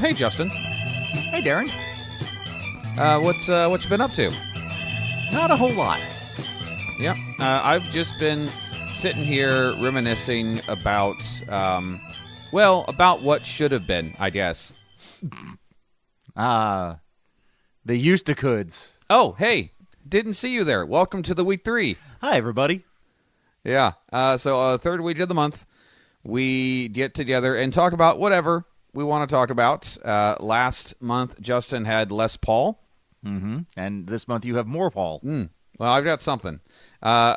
Hey, Justin. Hey, Darrin. What you been up to? Not a whole lot. Yeah, I've just been sitting here reminiscing about, about what should have been, I guess. The used to coulds. Oh, hey, didn't see you there. Welcome to the week 3. Hi, everybody. Yeah, so third week of the month, we get together and talk about whatever we want to talk about. Last month, Justin had less Paul. Mm-hmm. And this month you have more Paul. Well, I've got something. So,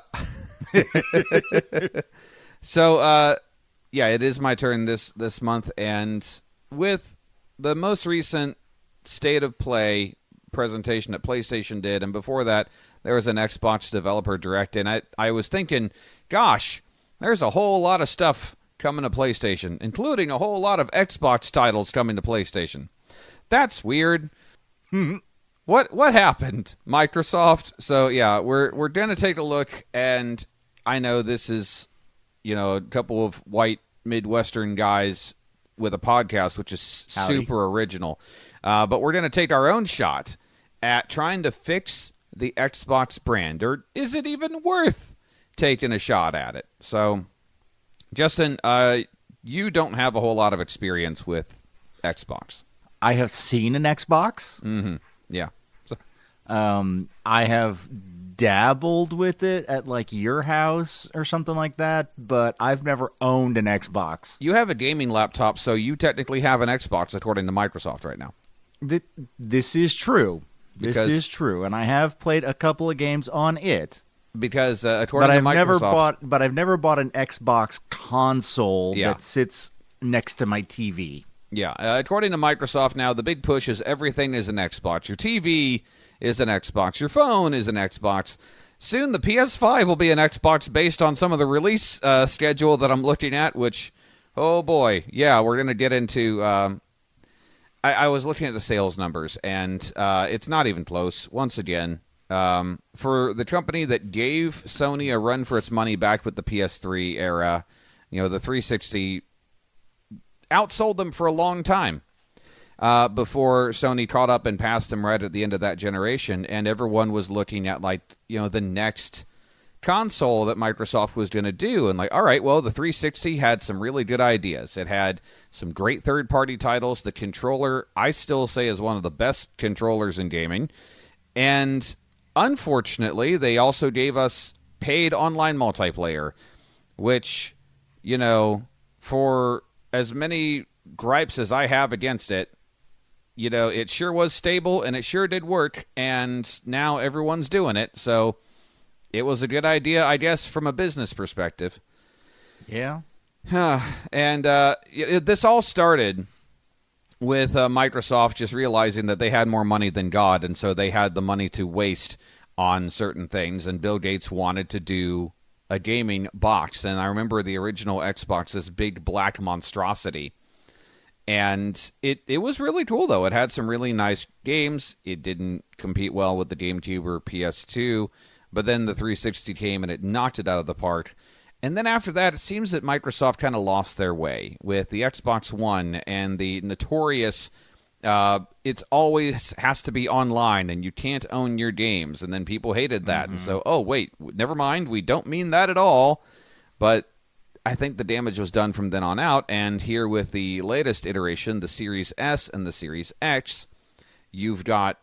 it is my turn this month, and with the most recent State of Play presentation that PlayStation did, and before that, there was an Xbox Developer Direct, and I was thinking, gosh, there's a whole lot of stuff coming to PlayStation, including a whole lot of Xbox titles coming to PlayStation. That's weird. What happened, Microsoft? So yeah, we're gonna take a look, and I know this is, a couple of white Midwestern guys with a podcast, which is super original. But we're gonna take our own shot at trying to fix the Xbox brand, or is it even worth taking a shot at it? So, Justin, you don't have a whole lot of experience with Xbox. I have seen an Xbox. Mm-hmm. Yeah. I have dabbled with it at like your house or something like that, but I've never owned an Xbox. You have a gaming laptop, so you technically have an Xbox according to Microsoft right now. This is true. This is true, and I have played a couple of games on it. Because according to Microsoft, I've never bought an Xbox console that sits next to my TV. Yeah, according to Microsoft now, the big push is everything is an Xbox. Your TV is an Xbox. Your phone is an Xbox. Soon the PS5 will be an Xbox based on some of the release schedule that I'm looking at, which, oh boy, yeah, we're going to get into... I was looking at the sales numbers, and it's not even close. Once again, for the company that gave Sony a run for its money back with the PS3 era, the 360 outsold them for a long time before Sony caught up and passed them right at the end of that generation, and everyone was looking at the next console that Microsoft was going to do, and all right, well, the 360 had some really good ideas. It had some great third-party titles. The controller, I still say, is one of the best controllers in gaming, and unfortunately, they also gave us paid online multiplayer, which, for as many gripes as I have against it, it sure was stable and it sure did work, and now everyone's doing it, so it was a good idea, I guess, from a business perspective. Yeah. And this all started with Microsoft just realizing that they had more money than God, and so they had the money to waste on certain things, and Bill Gates wanted to do a gaming box. And I remember the original Xbox, this big black monstrosity. And it was really cool, though. It had some really nice games. It didn't compete well with the GameCube or PS2, but then the 360 came and it knocked it out of the park. And then after that, it seems that Microsoft kind of lost their way with the Xbox One and the notorious it always has to be online and you can't own your games. And then people hated that. Mm-hmm. And so, oh, wait, never mind. We don't mean that at all. But I think the damage was done from then on out. And here with the latest iteration, the Series S and the Series X, you've got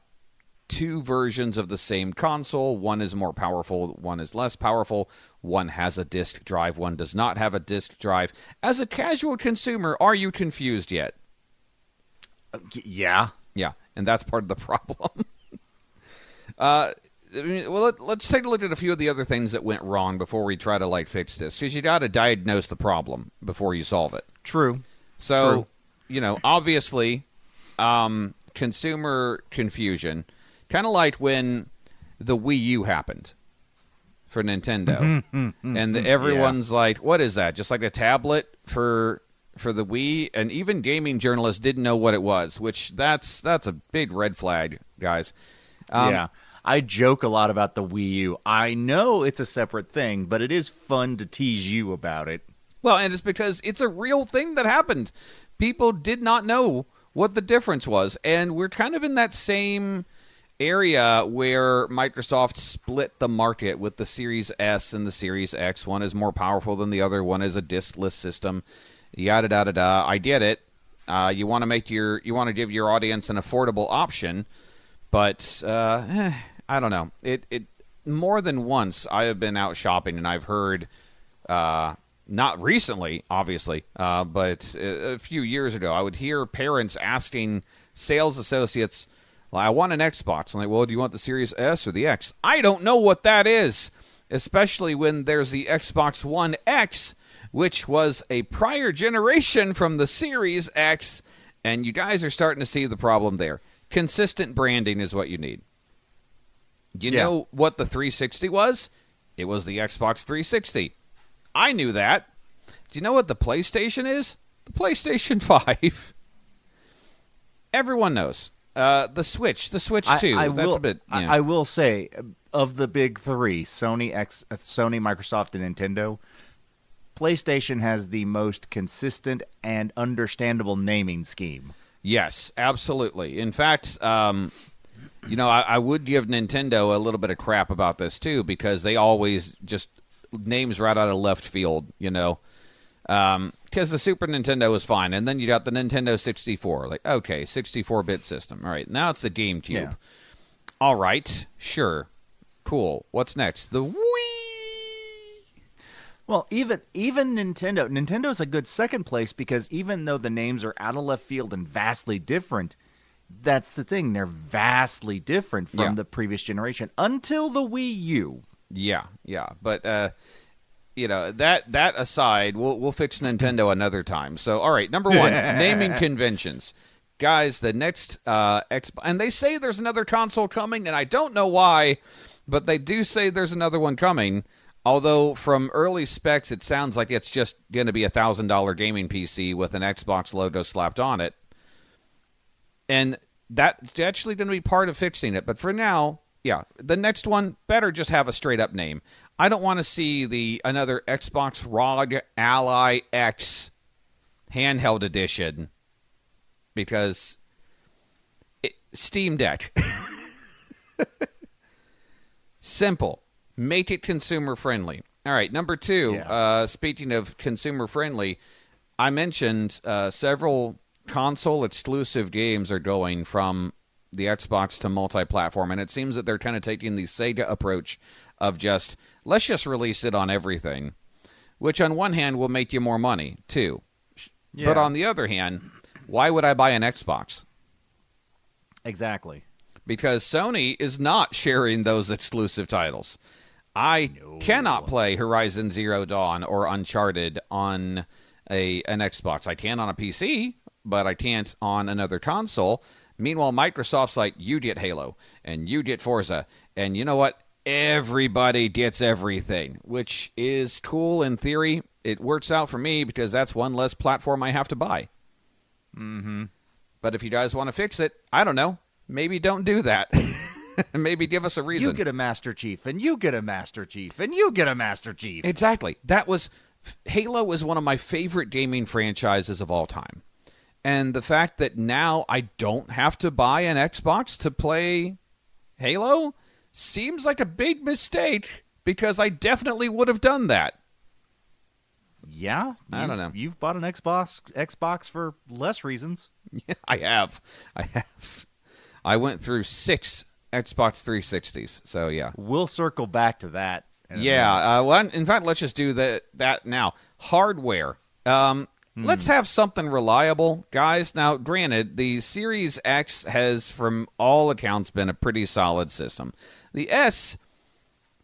two versions of the same console. One is more powerful, one is less powerful. One has a disk drive, one does not have a disk drive. As a casual consumer, are you confused yet? Yeah. Yeah, and that's part of the problem. Let's take a look at a few of the other things that went wrong before we try to fix this, because you got to diagnose the problem before you solve it. True. So, obviously, consumer confusion, kind of like when the Wii U happened for Nintendo, and everyone's like, "What is that? Just like a tablet for the Wii?" And even gaming journalists didn't know what it was, which that's a big red flag, guys. Yeah. I joke a lot about the Wii U. I know it's a separate thing, but it is fun to tease you about it. Well, and it's because it's a real thing that happened. People did not know what the difference was. And we're kind of in that same area where Microsoft split the market with the Series S and the Series X. One is more powerful than the other. One is a diskless system. Yada da da da. I get it. You want to give your audience an affordable option, but I don't know. It more than once I have been out shopping and I've heard, not recently, obviously, but a few years ago, I would hear parents asking sales associates, I want an Xbox. I'm like, well, do you want the Series S or the X? I don't know what that is, especially when there's the Xbox One X, which was a prior generation from the Series X, and you guys are starting to see the problem there. Consistent branding is what you need. Do you know what the 360 was? It was the Xbox 360. I knew that. Do you know what the PlayStation is? The PlayStation 5. Everyone knows. The Switch 2. I will say, of the big three, Sony, Microsoft, and Nintendo, PlayStation has the most consistent and understandable naming scheme. Yes, absolutely. In fact, I would give Nintendo a little bit of crap about this too, because they always just names right out of left field, because the Super Nintendo was fine, and then you got the Nintendo 64. Like, okay, 64-bit system. All right, now it's the GameCube. Yeah. All right, sure, cool. What's next? The Wii. Well, even Nintendo's a good second place, because even though the names are out of left field and vastly different, that's the thing. They're vastly different from the previous generation until the Wii U. Yeah. But, that aside, we'll fix Nintendo another time. So, all right, number one, naming conventions. Guys, the next Xbox, and they say there's another console coming, and I don't know why, but they do say there's another one coming. Although from early specs, it sounds like it's just going to be a $1,000 gaming PC with an Xbox logo slapped on it. And that's actually going to be part of fixing it. But for now, the next one better just have a straight-up name. I don't want to see another Xbox ROG Ally X handheld edition, because Steam Deck. Simple. Make it consumer-friendly. All right, number two, speaking of consumer-friendly, I mentioned several console-exclusive games are going from the Xbox to multi-platform, and it seems that they're kind of taking the Sega approach of let's just release it on everything, which on one hand will make you more money, too. Yeah. But on the other hand, why would I buy an Xbox? Exactly. Because Sony is not sharing those exclusive titles. I cannot play Horizon Zero Dawn or Uncharted on an Xbox. I can on a PC, but I can't on another console. Meanwhile, Microsoft's like, you get Halo, and you get Forza, and you know what? Everybody gets everything, which is cool in theory. It works out for me because that's one less platform I have to buy. Mm-hmm. But if you guys want to fix it, I don't know. Maybe don't do that. Maybe give us a reason. You get a Master Chief, and you get a Master Chief, and you get a Master Chief. Exactly. Halo is one of my favorite gaming franchises of all time. And the fact that now I don't have to buy an Xbox to play Halo seems like a big mistake, because I definitely would have done that. Yeah? I don't know. You've bought an Xbox for less reasons. Yeah, I have. I went through 6 Xbox 360s, so yeah. We'll circle back to that. Well, in fact, let's just do that now. Hardware. Let's have something reliable, guys. Now, granted, the Series X has, from all accounts, been a pretty solid system. The S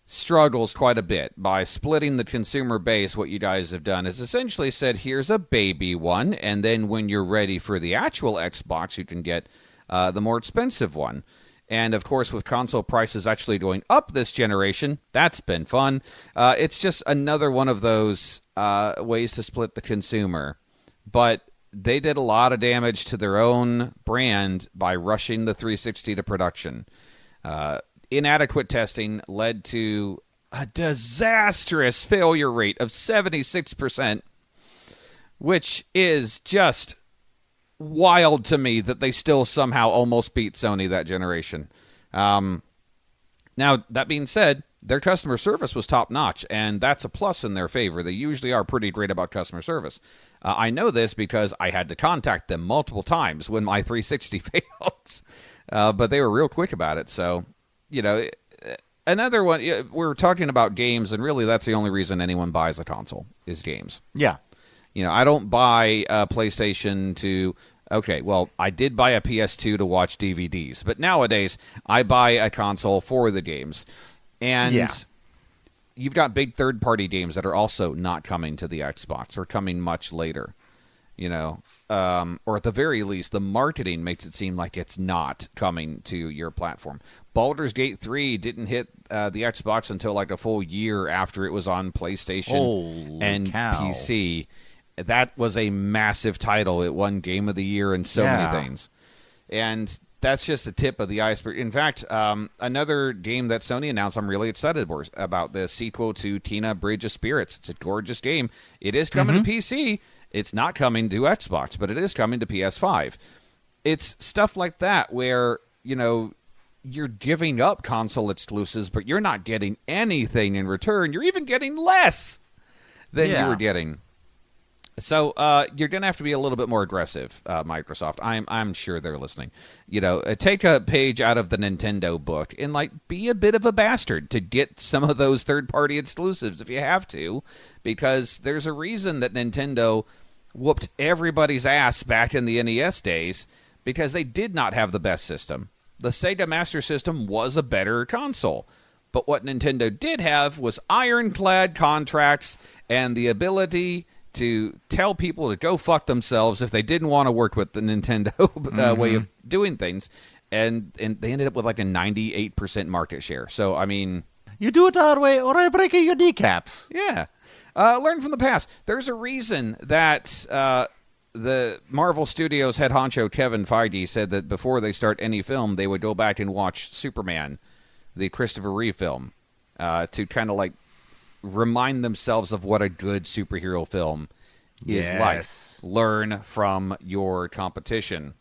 struggles quite a bit by splitting the consumer base. What you guys have done is essentially said, here's a baby one, and then when you're ready for the actual Xbox, you can get the more expensive one. And, of course, with console prices actually going up this generation, that's been fun. It's just another one of those ways to split the consumer. But they did a lot of damage to their own brand by rushing the 360 to production. Inadequate testing led to a disastrous failure rate of 76%, which is just wild to me that they still somehow almost beat Sony that generation. Now, that being said, their customer service was top-notch, and that's a plus in their favor. They usually are pretty great about customer service. I know this because I had to contact them multiple times when my 360 failed, but they were real quick about it. So, another one, we're talking about games, and really that's the only reason anyone buys a console is games. Yeah. I don't buy a PlayStation to... Okay, well, I did buy a PS2 to watch DVDs, but nowadays I buy a console for the games. And you've got big third-party games that are also not coming to the Xbox or coming much later, or at the very least, the marketing makes it seem like it's not coming to your platform. Baldur's Gate 3 didn't hit the Xbox until like a full year after it was on PlayStation and PC. That was a massive title. It won Game of the Year and so many things. And that's just the tip of the iceberg. In fact, another game that Sony announced, I'm really excited about, the sequel to Tina Bridge of Spirits. It's a gorgeous game. It is coming to PC. It's not coming to Xbox, but it is coming to PS5. It's stuff like that where, you're giving up console exclusives, but you're not getting anything in return. You're even getting less than you were getting. So you're going to have to be a little bit more aggressive, Microsoft. I'm sure they're listening. Take a page out of the Nintendo book and be a bit of a bastard to get some of those third-party exclusives if you have to, because there's a reason that Nintendo whooped everybody's ass back in the NES days because they did not have the best system. The Sega Master System was a better console. But what Nintendo did have was ironclad contracts and the ability to tell people to go fuck themselves if they didn't want to work with the Nintendo way of doing things. And they ended up with like a 98% market share. So, I mean... You do it our way or I break your kneecaps. Yeah. Learn from the past. There's a reason that the Marvel Studios head honcho Kevin Feige said that before they start any film, they would go back and watch Superman, the Christopher Reeve film, to kind of remind themselves of what a good superhero film is like. Learn from your competition.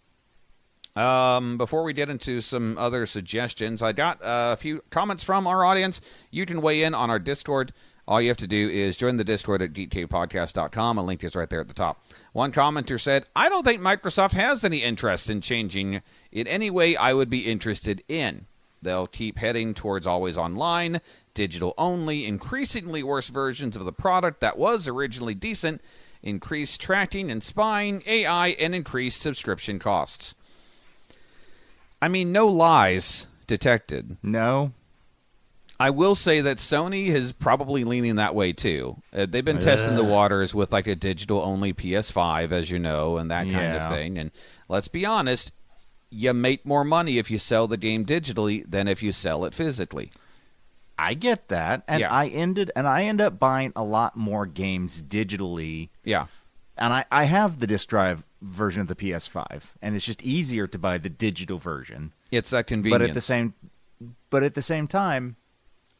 Before we get into some other suggestions, I got a few comments from our audience. You can weigh in on our Discord. All you have to do is join the Discord at geekcavepodcast.com. A link is right there at the top. One commenter said, I don't think Microsoft has any interest in changing in any way I would be interested in. They'll keep heading towards always online, digital-only, increasingly worse versions of the product that was originally decent, increased tracking and spying, AI, and increased subscription costs. I mean, no lies detected. No. I will say that Sony is probably leaning that way, too. They've been testing the waters with a digital-only PS5, as you know, and that kind of thing. And let's be honest, you make more money if you sell the game digitally than if you sell it physically. I get that, and I end up buying a lot more games digitally. Yeah, and I have the disc drive version of the PS5, and it's just easier to buy the digital version. It's that convenience. But at the same time,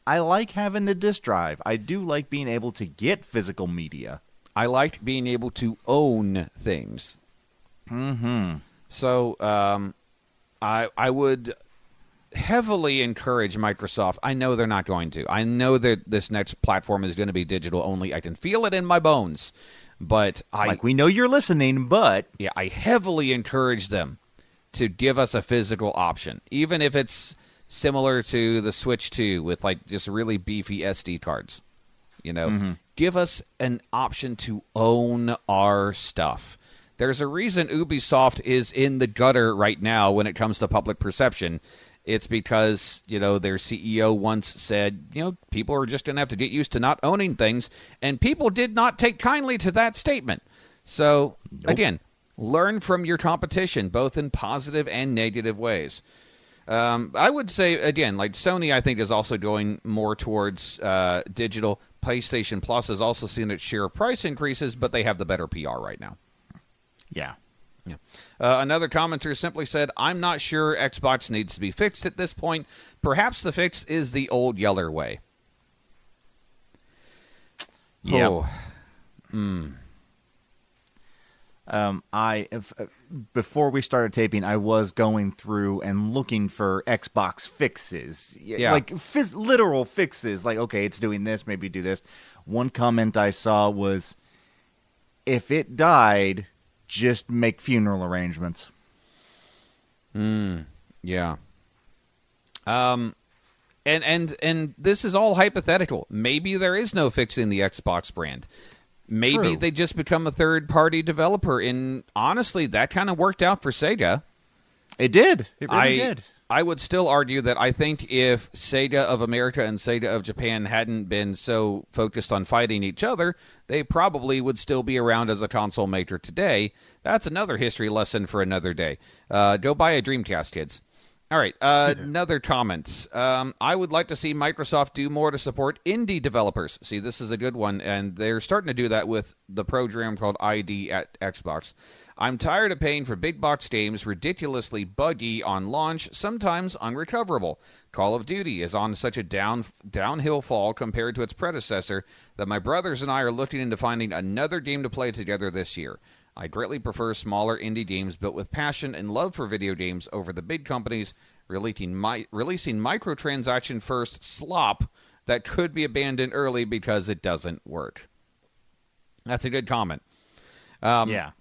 I like having the disc drive. I do like being able to get physical media. I like being able to own things. Mm-hmm. So, I would heavily encourage Microsoft. I know they're not going to. I know that this next platform is going to be digital only. I can feel it in my bones. But we know you're listening, but... Yeah, I heavily encourage them to give us a physical option, even if it's similar to the Switch 2 with just really beefy SD cards. Give us an option to own our stuff. There's a reason Ubisoft is in the gutter right now when it comes to public perception. It's because, their CEO once said, people are just going to have to get used to not owning things. And people did not take kindly to that statement. So, again, learn from your competition, both in positive and negative ways. I would say, again, Sony, I think, is also going more towards digital. PlayStation Plus has also seen its share of price increases, but they have the better PR right now. Yeah. Another commenter simply said, I'm not sure Xbox needs to be fixed at this point. Perhaps the fix is the old Yeller way. Yeah. Oh. Before we started taping, I was going through and looking for Xbox fixes, like literal fixes. Like, okay, it's doing this, maybe do this. One comment I saw was, if it died, just make funeral arrangements. Yeah. And this is all hypothetical. Maybe there is no fixing the Xbox brand. Maybe True. they just become a third-party developer. And honestly, that kind of worked out for Sega. It did. It really did. I would still argue that I think if Sega of America and Sega of Japan hadn't been so focused on fighting each other, they probably would still be around as a console maker today. That's another history lesson for another day. Go buy a Dreamcast, kids. All right, another comment. I would like to see Microsoft do more to support indie developers. See, this is a good one, and they're starting to do that with the program called ID at Xbox. I'm tired of paying for big box games ridiculously buggy on launch, sometimes unrecoverable. Call of Duty is on such a downhill fall compared to its predecessor that my brothers and I are looking into finding another game to play together this year. I greatly prefer smaller indie games built with passion and love for video games over the big companies releasing microtransaction-first slop that could be abandoned early because it doesn't work. That's a good comment. Yeah.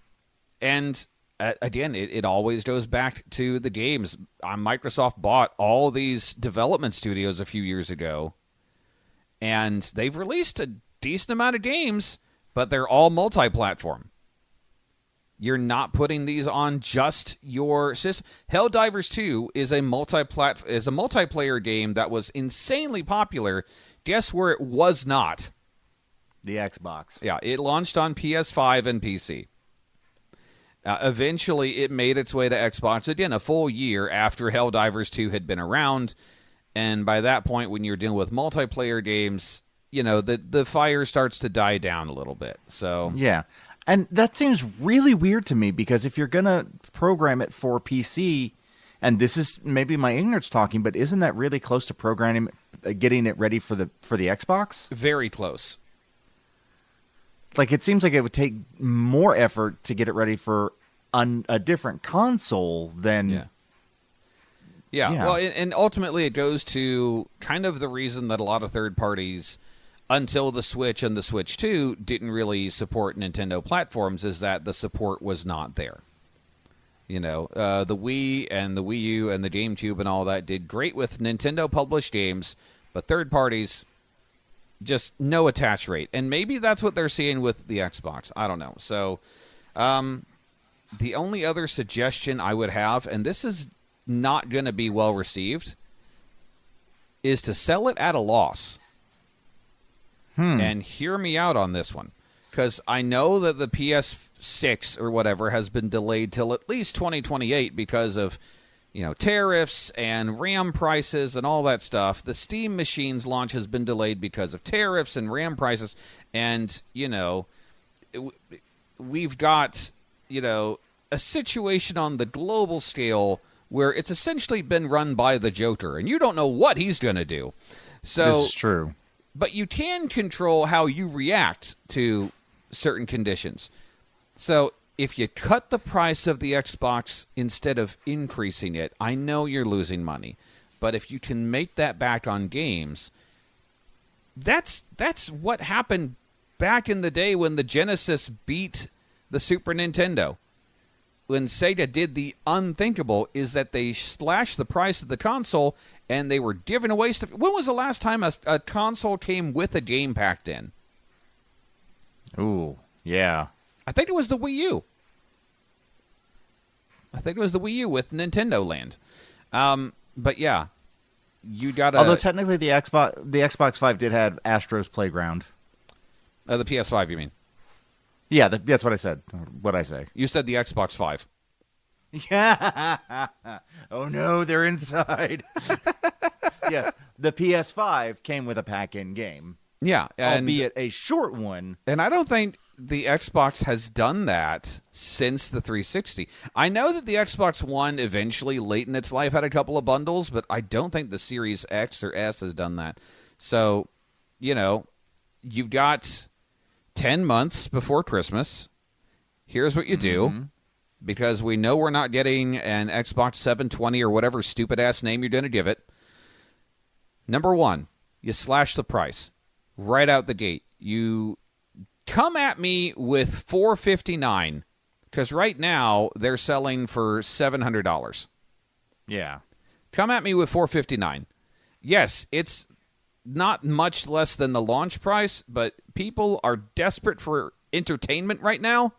And again, it always goes back to the games. Microsoft bought all these development studios a few years ago, and they've released a decent amount of games, but they're all multi-platform. You're not putting these on just your system. Helldivers 2 is a multiplayer game that was insanely popular. Guess where it was not? The Xbox. Yeah, it launched on PS5 and PC. Eventually, it made its way to Xbox again a full year after Helldivers 2 had been around. And by that point, when you're dealing with multiplayer games, you know, the fire starts to die down a little bit. So yeah. And that seems really weird to me, because if you're going to program it for PC, and this is maybe my ignorance talking, but isn't that really close to programming, getting it ready for the Xbox? Very close. Like, it seems like it would take more effort to get it ready for a different console than... Yeah. Well, and ultimately it goes to kind of the reason that a lot of third parties, until the Switch and the Switch 2, didn't really support Nintendo platforms, is that the support was not there. You know, the Wii and the Wii U and the GameCube and all that did great with Nintendo-published games, but third parties, just no attach rate. And maybe that's what they're seeing with the Xbox. I don't know. So the only other suggestion I would have, and this is not going to be well received, is to sell it at a loss. And hear me out on this one, because I know that the PS6 or whatever has been delayed till at least 2028 because of, you know, tariffs and RAM prices and all that stuff. The Steam Machine's launch has been delayed because of tariffs and RAM prices. And, you know, we've got, you know, a situation on the global scale where it's essentially been run by the Joker, and you don't know what he's going to do. So this is true. But you can control how you react to certain conditions. So if you cut the price of the Xbox instead of increasing it, I know you're losing money. But if you can make that back on games, that's what happened back in the day when the Genesis beat the Super Nintendo. When Sega did the unthinkable, is that they slashed the price of the console and they were giving away stuff. When was the last time a console came with a game packed in? Ooh, yeah. I think it was the Wii U. I think it was the Wii U with Nintendo Land. But yeah, you got to... Although technically the Xbox 5 did have Astro's Playground. The PS5, you mean? Yeah, that's what I said. What I say? You said the Xbox 5. Yeah. Oh no, they're inside. Yes, the PS5 came with a pack-in game. Yeah, albeit a short one. And I don't think the Xbox has done that since the 360. I know that the Xbox One eventually, late in its life, had a couple of bundles, but I don't think the Series X or S has done that. So, you know, you've got 10 months before Christmas. Here's what you do, because we know we're not getting an Xbox 720 or whatever stupid-ass name you're going to give it. Number one, you slash the price right out the gate. You come at me with $459, because right now they're selling for $700. Yeah. Come at me with $459. Yes, it's not much less than the launch price, but people are desperate for entertainment right now.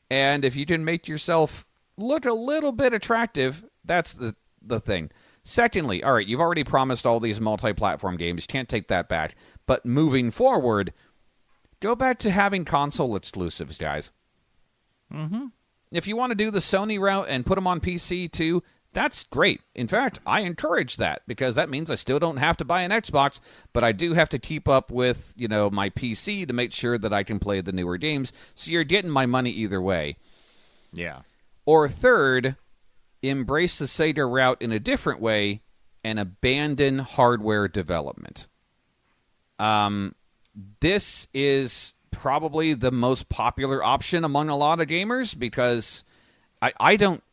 And if you can make yourself look a little bit attractive, that's the thing. Secondly, all right, you've already promised all these multi-platform games. Can't take that back. But moving forward, go back to having console exclusives, guys. Mm-hmm. If you want to do the Sony route and put them on PC too, that's great. In fact, I encourage that, because that means I still don't have to buy an Xbox, but I do have to keep up with, my PC to make sure that I can play the newer games. So you're getting my money either way. Yeah. Or third, embrace the Sega route in a different way and abandon hardware development. This is probably the most popular option among a lot of gamers, because I don't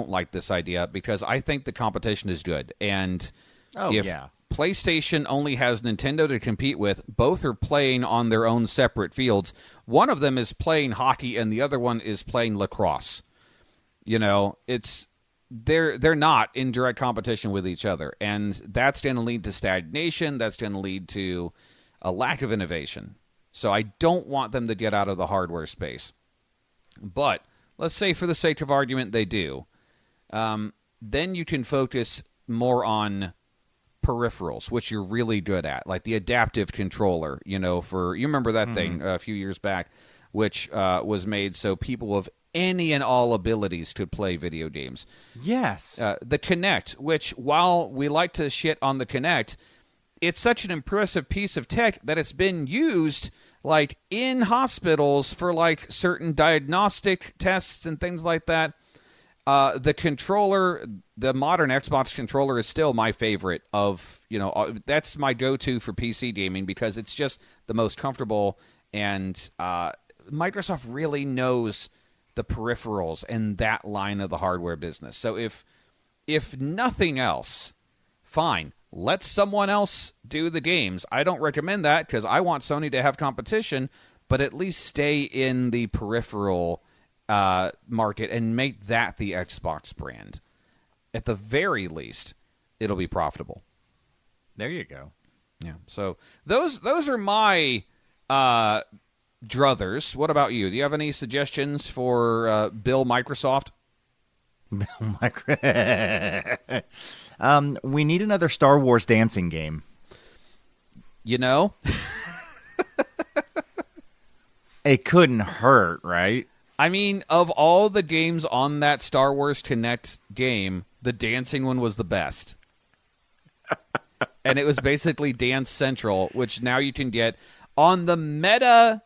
like this idea, because I think the competition is good. And if PlayStation only has Nintendo to compete with, both are playing on their own separate fields. One of them is playing hockey and the other one is playing lacrosse. They're not in direct competition with each other. And that's going to lead to stagnation. That's going to lead to a lack of innovation. So I don't want them to get out of the hardware space. But let's say for the sake of argument they do. Then you can focus more on peripherals, which you're really good at, like the adaptive controller, you remember that thing a few years back, which was made so people of any and all abilities could play video games. Yes. The Kinect, which while we like to shit on the Kinect, it's such an impressive piece of tech that it's been used like in hospitals for like certain diagnostic tests and things like that. The controller, the modern Xbox controller, is still my favorite of, that's my go-to for PC gaming, because it's just the most comfortable, and Microsoft really knows the peripherals and that line of the hardware business. So if nothing else, fine, let someone else do the games. I don't recommend that, because I want Sony to have competition, but at least stay in the peripheral market and make that the Xbox brand. At the very least, it'll be profitable. There you go. Yeah. So those are my druthers. What about you? Do you have any suggestions for Bill Microsoft? We need another Star Wars dancing game. It couldn't hurt, right? I mean, of all the games on that Star Wars Kinect game, the dancing one was the best. And it was basically Dance Central, which now you can get on the Meta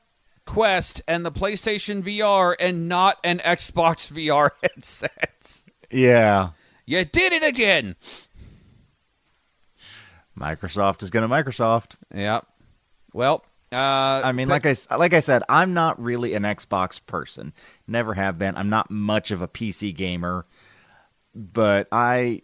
Quest and the PlayStation VR, and not an Xbox VR headset. Yeah. You did it again. Microsoft is going to Microsoft. Yeah. Well, like I said, I'm not really an Xbox person. Never have been. I'm not much of a PC gamer, but I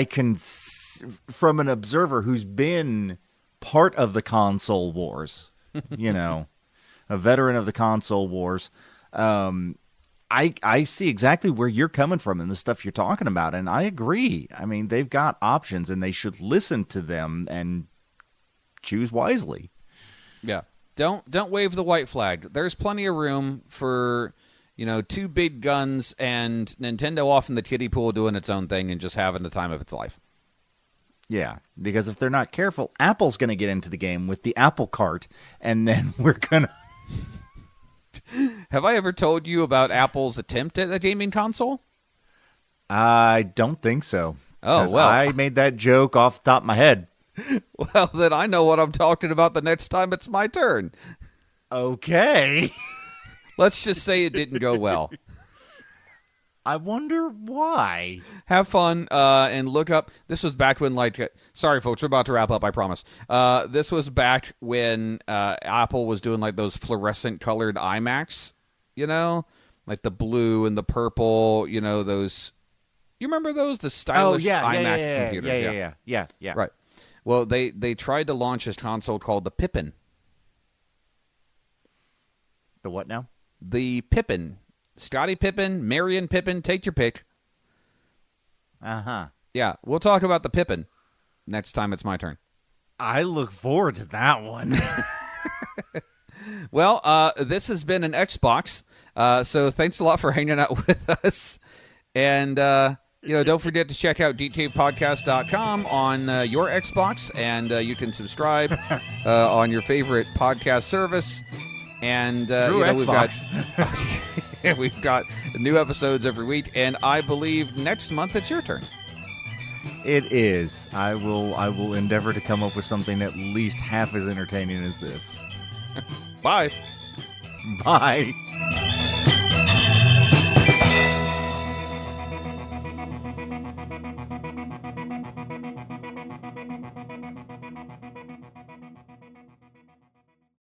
can, from an observer who's been part of the console wars, a veteran of the console wars, I see exactly where you're coming from and the stuff you're talking about, and I agree. I mean, they've got options, and they should listen to them and choose wisely. Yeah. Don't wave the white flag. There's plenty of room for, two big guns and Nintendo off in the kiddie pool doing its own thing and just having the time of its life. Yeah, because if they're not careful, Apple's going to get into the game with the Apple Cart, and then we're going to... Have I ever told you about Apple's attempt at a gaming console? I don't think so. Oh, well. I made that joke off the top of my head. Well, then I know what I'm talking about the next time it's my turn. Okay. Let's just say it didn't go well. I wonder why. Have fun and look up. This was back when, sorry, folks, we're about to wrap up, I promise. This was back when Apple was doing, those fluorescent colored iMacs, like the blue and the purple. You know those. You remember those? The stylish iMac computers. Yeah. Right. Well, they tried to launch this console called the Pippin. The what now? The Pippin. Scottie Pippen, Marion Pippin, take your pick. Uh-huh. Yeah, we'll talk about the Pippin next time it's my turn. I look forward to that one. Well, this has been an Xbox, so thanks a lot for hanging out with us. And, don't forget to check out geekcavepodcast.com on your Xbox, and you can subscribe on your favorite podcast service. And we've got new episodes every week, and I believe next month it's your turn. It is. I will endeavor to come up with something at least half as entertaining as this. Bye. Bye.